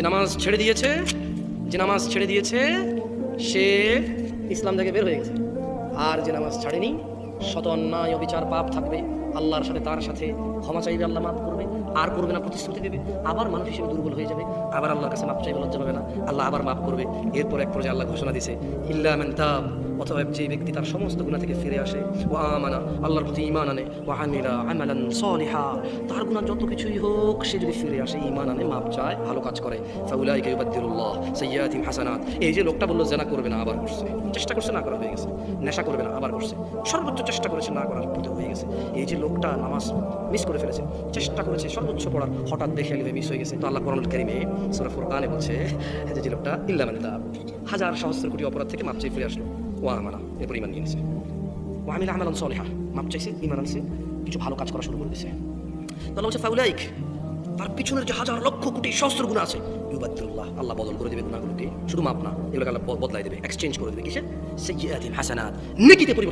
যে নামাজ ছেড়ে দিয়েছে সে ইসলাম থেকে বের হয়ে গেছে। আর যে নামাজ ছাড়েনি, শত অন্যায় অবিচার পাপ থাকবে, আল্লাহর সাথে তার সাথে ক্ষমা চাইবে, আল্লাহ মাফ করবে, আর করবে না প্রতিশ্রুতি দেবে, আবার মানুষ হিসেবে দুর্বল হয়ে যাবে, আবার আল্লাহর কাছে মাফ চাইবে, লজ্জা পাবে না, আল্লাহ আবার মাফ করবে। এরপর এক পর্যায়ে আল্লাহ ঘোষণা দিয়েছে ইল্লা মান তাব, অথবা যে ব্যক্তি তার সমস্ত গুনাহ থেকে ফিরে আসে, ওয়া আমানা, আল্লাহর প্রতি ঈমান আনে, ওয়া আমিলা আমালান সালিহা, তার গুনাহ যত কিছুই হোক সে যদি ফিরে আসে, ঈমান আনে, মাপ চায়, ভালো কাজ করে, ফাউলাইকা ইউবাদদিলুল্লাহ সাইয়্যাতিহিম হাসানাত। এই যে লোকটা বলল জেনা করবে না, আবার করছে, চেষ্টা করছে না করা হয়ে গেছে, নেশা করবে না আবার করছে, সর্বোচ্চ চেষ্টা করেছে না করার পথে হয়ে গেছে। এই যে লোকটা নামাজ মিস করে ফেলেছে, চেষ্টা করেছে সর্বোচ্চ পড়ার, হঠাৎ দেখে গেলে মিস হয়ে গেছে, তো আল্লাহ কোরআনুল কারীমে সূরা ফুরকানে বলছে যে লোকটা ইল্লা মান তাব, হাজার সহস্র কোটি অপরাধ থেকে মাপ চেয়ে ফিরে আসলো, ওয়া আমানা, এরপর ঈমান নিয়ে নিয়েছে, ওয়া আমিলা আমালান সালিহা, মাপ চাইছে, ঈমান আনছে, কিছু ভালো কাজ করা শুরু করে দিয়েছে। তাহলে বলছে ফাউলাইক, তার পিছনের যে হাজার লক্ষ কোটি সহস্র গুনাহ আছে, ইউবাদদিলুল্লাহ, আল্লাহ বদল করে দেবে গুনাহগুলোকে, শুধু মাপ না, এগুলোকে আল্লাহ বদলাই দেবে, এক্সচেঞ্জ করে দেবে, কিসে? সাইয়্যাতিহিম হাসানাত, নেকিতে পরিবর্তন।